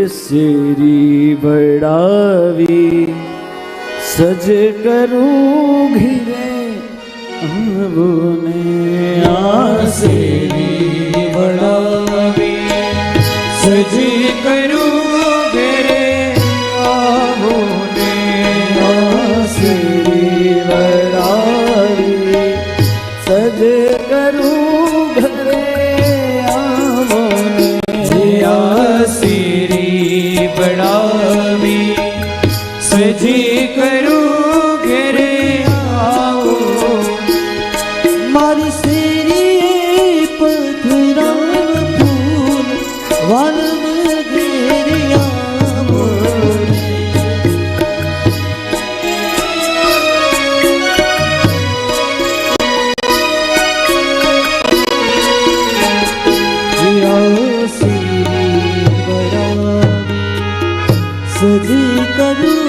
શેરી બડાવી સજ કરું ઘીરે આવો ને આ શેરી બડાવી સજ કરું ઘરે આવો ને આ શેરી બડાવી સજ કરું ઘરે આવો ને શેરી બડાવી સજી કરું ઘરે આવો મારી શેરી પથરામ ફૂલ વાલમ ઘેરે આવો સજી કરું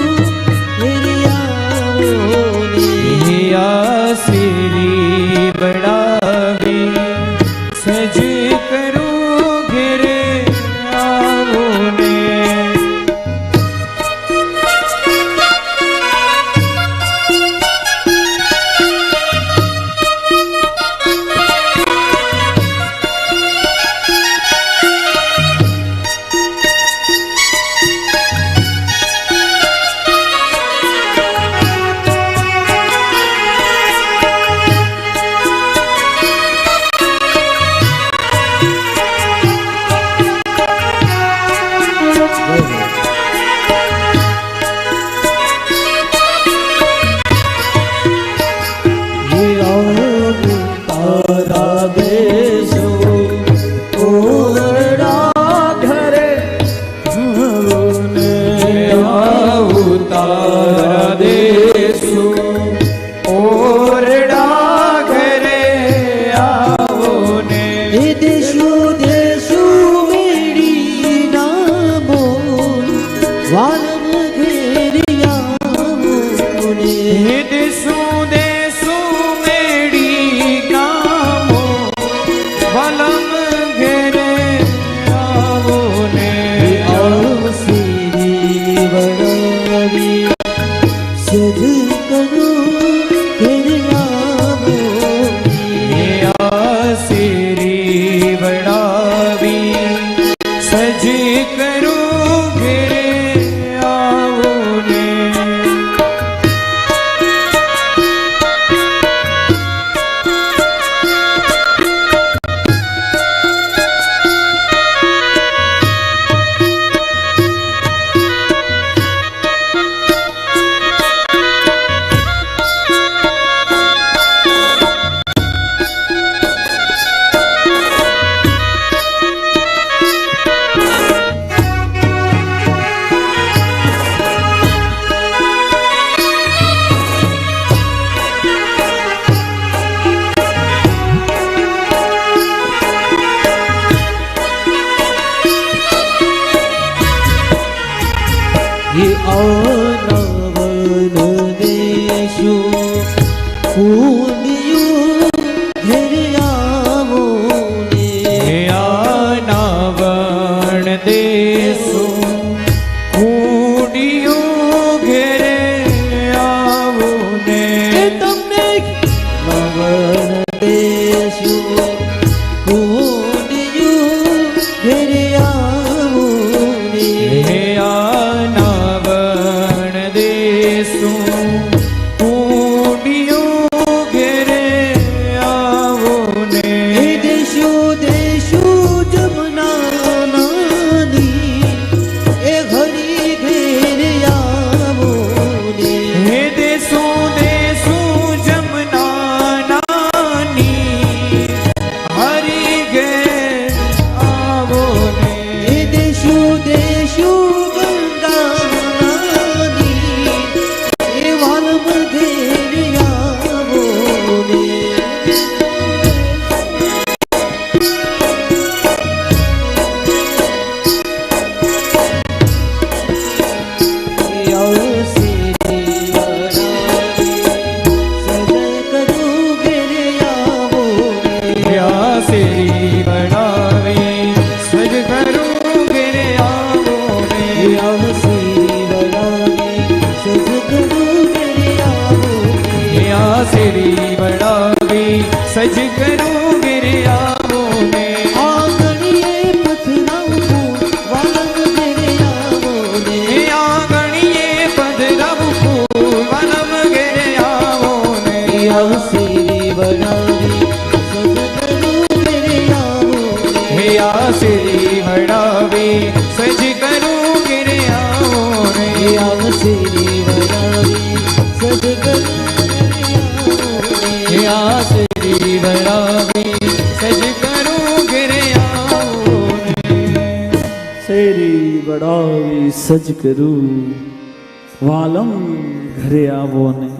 શેરી બડાવી સજી કરું ઘરે આવો ને સજ કરું ઘેર આવો ને આંગણીએ પથરાવું વાલમ ઘેરે આવો ને આંગણીએ પધરાવું ફૂલ વનમ ઘેર આવો ને આશીરી બનાવી સજ કરું ઘેરે આવો હે ને આશરી વડાવી સજ કરું ઘેર આવો ને આશીરી બનાવી સજ કરું હે આશરી વડાવી સજ કરું ઘેર આવો ને શેરી બડાવી સજ કરું વાલમ ઘરે આવો ને